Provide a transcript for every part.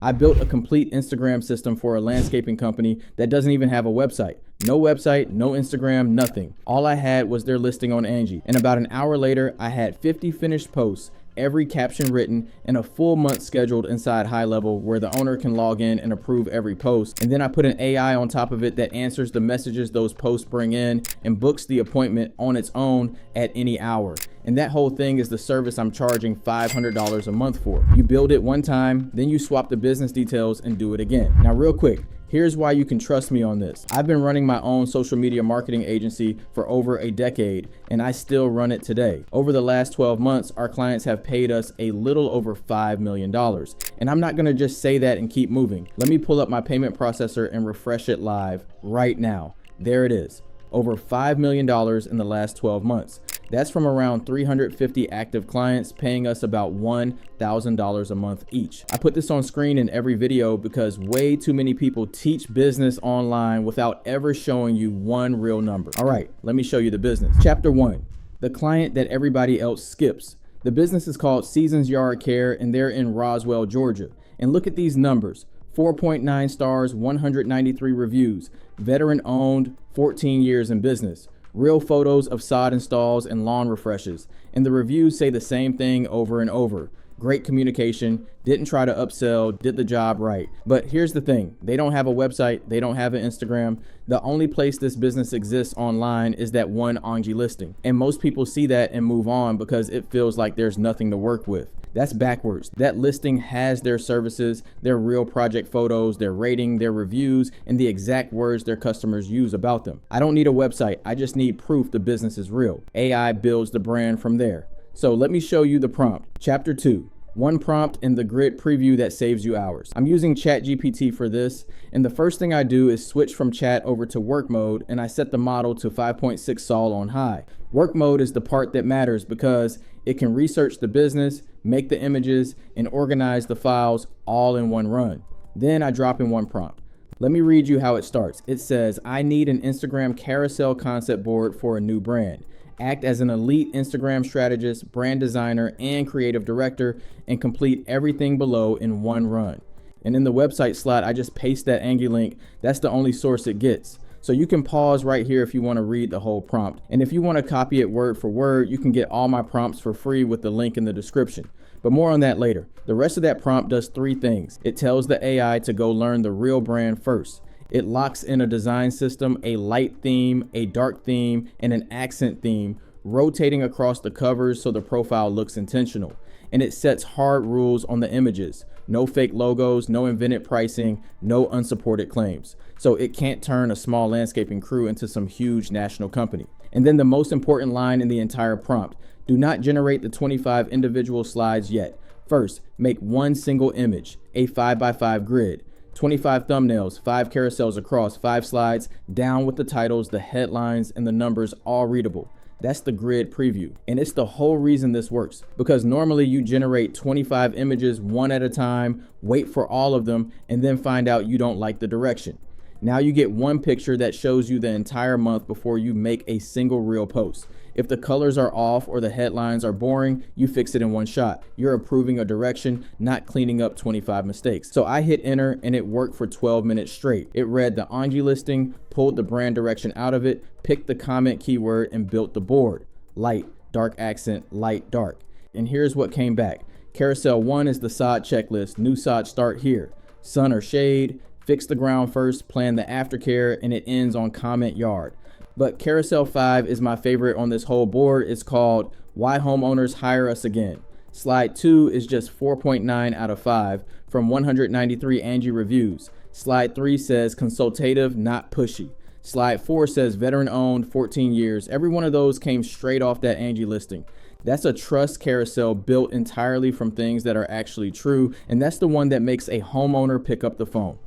I built a complete Instagram system for a landscaping company that doesn't even have a website. No website, no Instagram, nothing. All I had was their listing on Angie. And about an hour later, I had 50 finished posts, every caption written, and a full month scheduled inside High Level where the owner can log in and approve every post. And then I put an AI on top of it that answers the messages those posts bring in and books the appointment on its own at any hour. And that whole thing is the service I'm charging $500 a month for. You build it one time, then you swap the business details and do it again. Now, real quick, here's why you can trust me on this. I've been running my own social media marketing agency for over a decade, and I still run it today. Over the last 12 months, our clients have paid us a little over $5 million. And I'm not gonna just say that and keep moving. Let me pull up my payment processor and refresh it live right now. There it is. Over $5 million in the last 12 months. That's from around 350 active clients paying us about $1,000 a month each. I put this on screen in every video because way too many people teach business online without ever showing you one real number. All right, let me show you the business. Chapter 1, the client that everybody else skips. The business is called Seasons Yard Care and they're in Roswell, Georgia. And look at these numbers. 4.9 stars, 193 reviews, veteran owned, 14 years in business. Real photos of sod installs and lawn refreshes. And the reviews say the same thing over and over. Great communication, didn't try to upsell, did the job right. But here's the thing, they don't have a website, they don't have an Instagram. The only place this business exists online is that one Angie listing. And most people see that and move on because it feels like there's nothing to work with. That's backwards. That listing has their services, their real project photos, their rating, their reviews, and the exact words their customers use about them. I don't need a website, I just need proof the business is real. AI builds the brand from there. So let me show you the prompt. Chapter 2, one prompt in the grid preview that saves you hours. I'm using ChatGPT for this, and the first thing I do is switch from chat over to work mode, and I set the model to 5.6 sol on high. Work mode is the part that matters because it can research the business, make the images, and organize the files all in one run. Then I drop in one prompt. Let me read you how it starts. It says, I need an Instagram carousel concept board for a new brand. Act as an elite Instagram strategist, brand designer, and creative director, and complete everything below in one run. And in the website slot, I just paste that Angie link. That's the only source it gets. So you can pause right here if you want to read the whole prompt. And if you want to copy it word for word, you can get all my prompts for free with the link in the description. But more on that later. The rest of that prompt does 3 things. It tells the AI to go learn the real brand first. It locks in a design system, a light theme, a dark theme, and an accent theme, rotating across the covers so the profile looks intentional. And it sets hard rules on the images. No fake logos, no invented pricing, no unsupported claims. So it can't turn a small landscaping crew into some huge national company. And then the most important line in the entire prompt, do not generate the 25 individual slides yet. First, make one single image, a 5x5 grid. 25 thumbnails, 5 carousels across, 5 slides, down with the titles, the headlines, and the numbers all readable. That's the grid preview. And it's the whole reason this works, because normally you generate 25 images one at a time, wait for all of them, and then find out you don't like the direction. Now you get one picture that shows you the entire month before you make a single reel post. If the colors are off or the headlines are boring, you fix it in one shot. You're approving a direction, not cleaning up 25 mistakes. So I hit enter and it worked for 12 minutes straight. It read the Angie listing, pulled the brand direction out of it, picked the comment keyword, and built the board. Light, dark accent, light, dark. And here's what came back. Carousel 1 is the sod checklist. New sod start here. Sun or shade, fix the ground first, plan the aftercare, and it ends on comment yard. But Carousel 5 is my favorite on this whole board. It's called Why Homeowners Hire Us Again. Slide 2 is just 4.9 out of 5 from 193 Angie reviews. Slide 3 says consultative, not pushy. Slide 4 says veteran owned, 14 years. Every one of those came straight off that Angie listing. That's a trust carousel built entirely from things that are actually true, and that's the one that makes a homeowner pick up the phone.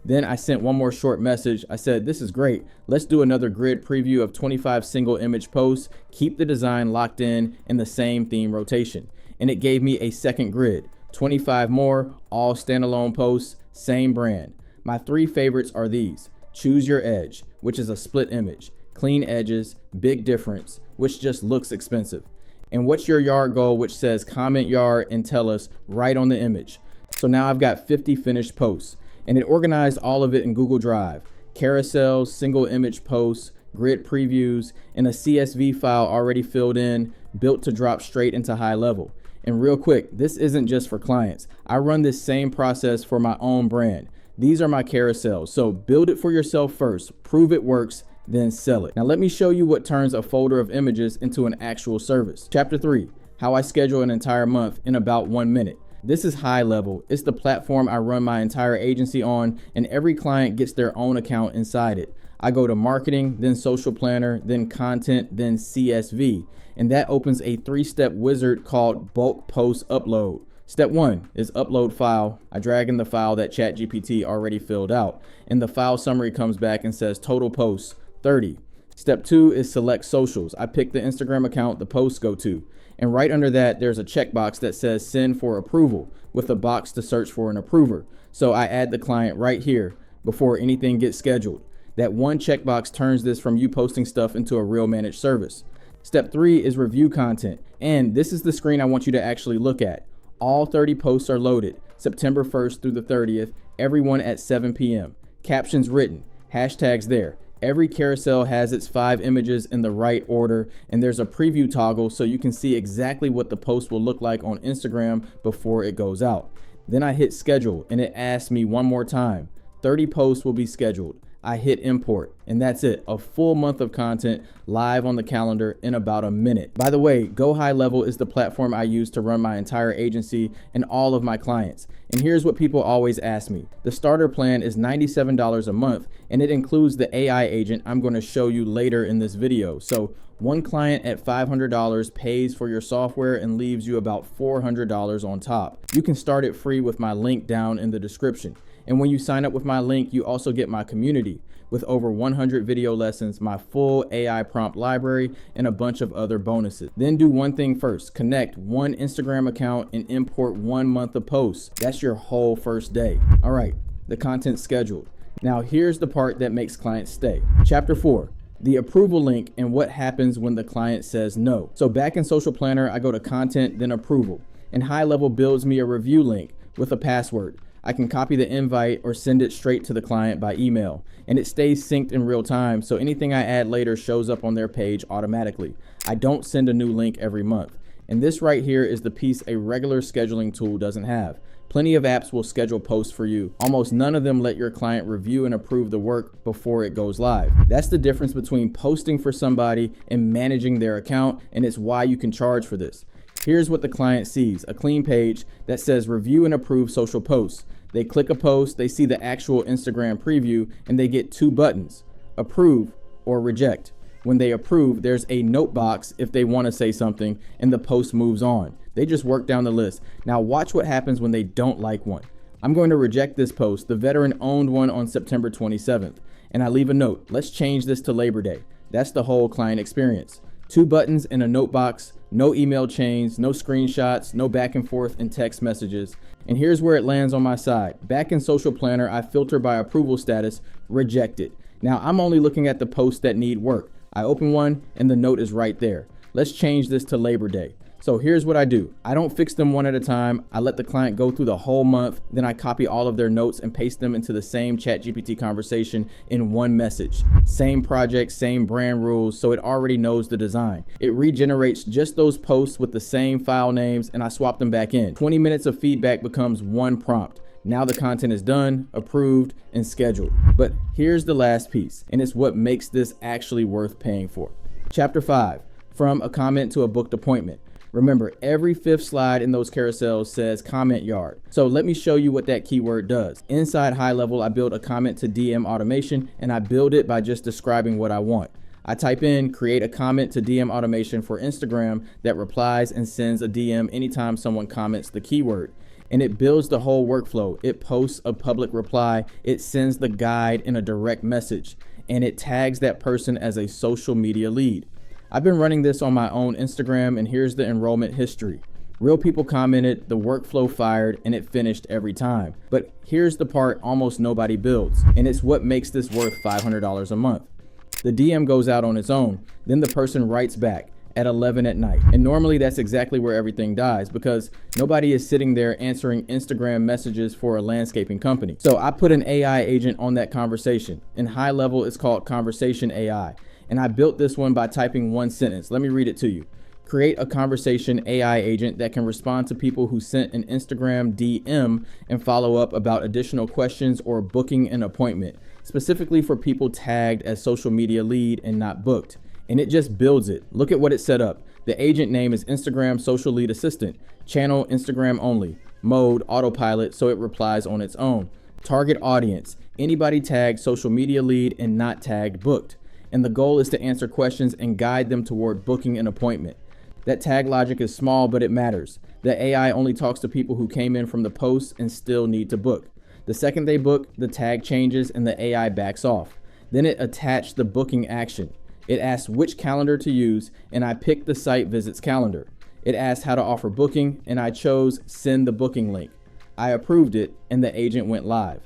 Then I sent one more short message. I said, this is great. Let's do another grid preview of 25 single image posts, keep the design locked in the same theme rotation. And it gave me a second grid, 25 more, all standalone posts, same brand. My 3 favorites are these: Choose Your Edge, which is a split image, clean edges, big difference, which just looks expensive. And What's Your Yard Goal, which says comment yard and tell us right on the image. So now I've got 50 finished posts, and it organized all of it in Google Drive. Carousels, single image posts, grid previews, and a CSV file already filled in, built to drop straight into high level. And real quick, this isn't just for clients. I run this same process for my own brand. These are my carousels, so build it for yourself first, prove it works, then sell it. Now let me show you what turns a folder of images into an actual service. Chapter 3, how I schedule an entire month in about 1 minute. This is high level. It's the platform I run my entire agency on, and every client gets their own account inside it. I go to marketing, then social planner, then content, then CSV. And that opens a 3-step wizard called bulk post upload. Step 1 is upload file. I drag in the file that ChatGPT already filled out, and the file summary comes back and says total posts 30. Step 2 is select socials. I pick the Instagram account the posts go to, and right under that there's a checkbox that says send for approval with a box to search for an approver. So I add the client right here before anything gets scheduled. That one checkbox turns this from you posting stuff into a real managed service. Step 3 is review content, and this is the screen I want you to actually look at. All 30 posts are loaded, September 1st through the 30th, everyone at 7 p.m. Captions written, hashtags there. Every carousel has its 5 images in the right order, and there's a preview toggle so you can see exactly what the post will look like on Instagram before it goes out. Then I hit schedule, and it asks me one more time, 30 posts will be scheduled. I hit import, and that's it. A full month of content live on the calendar in about a minute. By the way, Go High Level is the platform I use to run my entire agency and all of my clients. And here's what people always ask me. The starter plan is $97 a month, and it includes the AI agent I'm going to show you later in this video. So one client at $500 pays for your software and leaves you about $400 on top. You can start it free with my link down in the description. And when you sign up with my link, you also get my community with over 100 video lessons, my full AI prompt library, and a bunch of other bonuses. Then do one thing first, connect one Instagram account and import 1 month of posts. That's your whole first day. All right, the content's scheduled. Now here's the part that makes clients stay. Chapter 4, the approval link and what happens when the client says no. So back in Social Planner, I go to content, then approval, and High Level builds me a review link with a password. I can copy the invite or send it straight to the client by email, and it stays synced in real time, so anything I add later shows up on their page automatically. I don't send a new link every month. And this right here is the piece a regular scheduling tool doesn't have. Plenty of apps will schedule posts for you. Almost none of them let your client review and approve the work before it goes live. That's the difference between posting for somebody and managing their account, and it's why you can charge for this. Here's what the client sees, a clean page that says review and approve social posts. They click a post, they see the actual Instagram preview, and they get 2 buttons, approve or reject. When they approve, there's a note box if they want to say something, and the post moves on. They just work down the list. Now watch what happens when they don't like one. I'm going to reject this post. The veteran owned one on September 27th, and I leave a note. Let's change this to Labor Day. That's the whole client experience. 2 buttons in a note box, no email chains, no screenshots, no back and forth in text messages. And here's where it lands on my side. Back in Social Planner, I filter by approval status, rejected. Now I'm only looking at the posts that need work. I open one and the note is right there. Let's change this to Labor Day. So here's what I do. I don't fix them one at a time. I let the client go through the whole month. Then I copy all of their notes and paste them into the same ChatGPT conversation in one message. Same project, same brand rules, so it already knows the design. It regenerates just those posts with the same file names, and I swap them back in. 20 minutes of feedback becomes one prompt. Now the content is done, approved, and scheduled. But here's the last piece, and it's what makes this actually worth paying for. Chapter 5, from a comment to a booked appointment. Remember, every 5th slide in those carousels says comment yard. So let me show you what that keyword does. Inside High Level, I build a comment to DM automation, and I build it by just describing what I want. I type in create a comment to DM automation for Instagram that replies and sends a DM anytime someone comments the keyword. And it builds the whole workflow. It posts a public reply, it sends the guide in a direct message, and it tags that person as a social media lead. I've been running this on my own Instagram, and here's the enrollment history. Real people commented, the workflow fired, and it finished every time. But here's the part almost nobody builds, and it's what makes this worth $500 a month. The DM goes out on its own, then the person writes back. at 11 at night. And normally that's exactly where everything dies because nobody is sitting there answering Instagram messages for a landscaping company. So I put an AI agent on that conversation. In high level, it's called Conversation AI. And I built this one by typing one sentence. Let me read it to you. Create a conversation AI agent that can respond to people who sent an Instagram DM and follow up about additional questions or booking an appointment, specifically for people tagged as social media lead and not booked. And it just builds it. Look at what it set up. The agent name is Instagram Social Lead Assistant. Channel Instagram only. Mode autopilot, so it replies on its own. Target audience, anybody tagged social media lead and not tagged booked. And the goal is to answer questions and guide them toward booking an appointment. That tag logic is small, but it matters. The AI only talks to people who came in from the post and still need to book. The second they book, the tag changes and the AI backs off. Then it attached the booking action. It asked which calendar to use, and I picked the site visits calendar. It asked how to offer booking, and I chose send the booking link. I approved it, and the agent went live.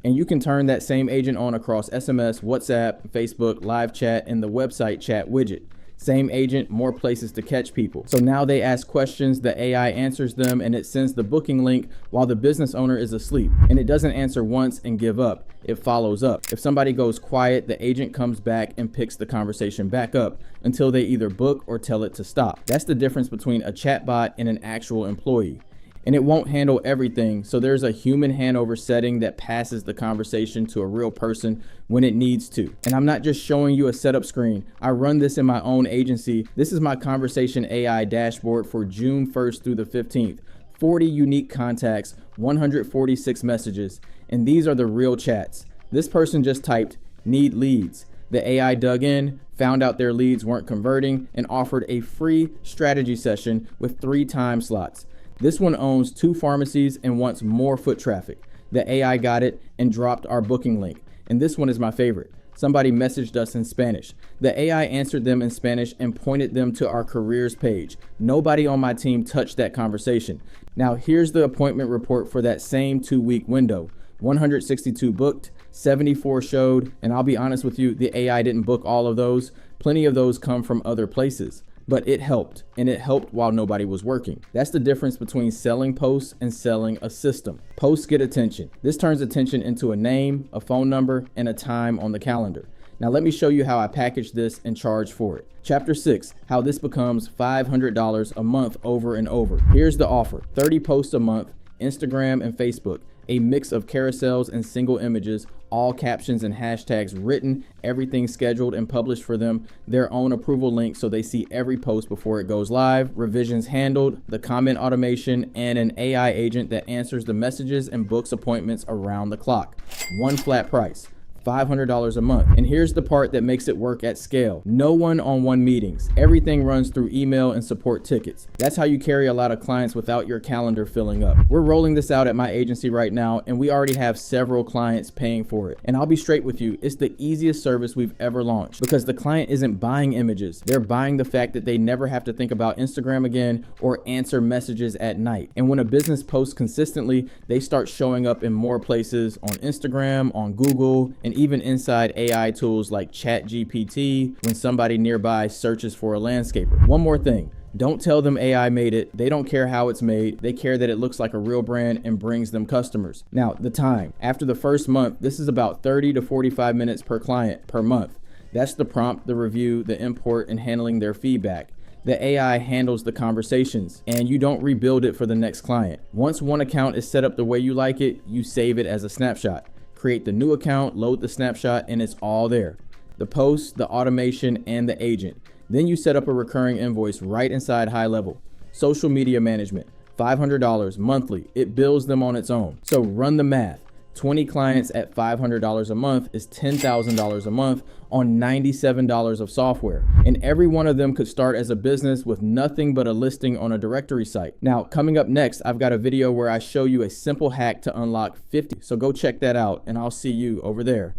And you can turn that same agent on across SMS, WhatsApp, Facebook, live chat, and the website chat widget. Same agent, more places to catch people. So now they ask questions, the AI answers them, and it sends the booking link while the business owner is asleep. And it doesn't answer once and give up. It follows up. If somebody goes quiet, the agent comes back and picks the conversation back up until they either book or tell it to stop. That's the difference between a chatbot and an actual employee. And it won't handle everything, so there's a human handover setting that passes the conversation to a real person when it needs to. And I'm not just showing you a setup screen. I run this in my own agency. This is my Conversation AI dashboard for June 1st through the 15th. 40 unique contacts, 146 messages, and these are the real chats. This person just typed, need leads. The AI dug in, found out their leads weren't converting, and offered a free strategy session with 3 time slots. This one owns 2 pharmacies and wants more foot traffic. The AI got it and dropped our booking link. And this one is my favorite. Somebody messaged us in Spanish. The AI answered them in Spanish and pointed them to our careers page. Nobody on my team touched that conversation. Now here's the appointment report for that same 2-week window. 162 booked, 74 showed, and I'll be honest with you, the AI didn't book all of those. Plenty of those come from other places. But it helped, and it helped while nobody was working. That's the difference between selling posts and selling a system. Posts get attention. This turns attention into a name, a phone number, and a time on the calendar. Now let me show you how I package this and charge for it. Chapter 6, how this becomes $500 a month over and over. Here's the offer: 30 posts a month, Instagram and Facebook, a mix of carousels and single images, all captions and hashtags written, everything scheduled and published for them, their own approval link so they see every post before it goes live, revisions handled, the comment automation, and an AI agent that answers the messages and books appointments around the clock. One flat price. $500 a month. And here's the part that makes it work at scale. No one-on-one meetings. Everything runs through email and support tickets. That's how you carry a lot of clients without your calendar filling up. We're rolling this out at my agency right now, and we already have several clients paying for it. And I'll be straight with you, it's the easiest service we've ever launched because the client isn't buying images. They're buying the fact that they never have to think about Instagram again or answer messages at night. And when a business posts consistently, they start showing up in more places on Instagram, on Google, and even inside AI tools like ChatGPT when somebody nearby searches for a landscaper. One more thing. Don't tell them AI made it. They don't care how it's made. They care that it looks like a real brand and brings them customers. Now, the time. After the first month, this is about 30 to 45 minutes per client per month. That's the prompt, the review, the import, and handling their feedback. The AI handles the conversations, and you don't rebuild it for the next client. Once one account is set up the way you like it, you save it as a snapshot. Create the new account, load the snapshot, and it's all there. The post, the automation, and the agent. Then you set up a recurring invoice right inside High Level. Social media management, $500 monthly. It bills them on its own. So run the math. 20 clients at $500 a month is $10,000 a month on $97 of software. And every one of them could start as a business with nothing but a listing on a directory site. Now, coming up next, I've got a video where I show you a simple hack to unlock 50. So go check that out, and I'll see you over there.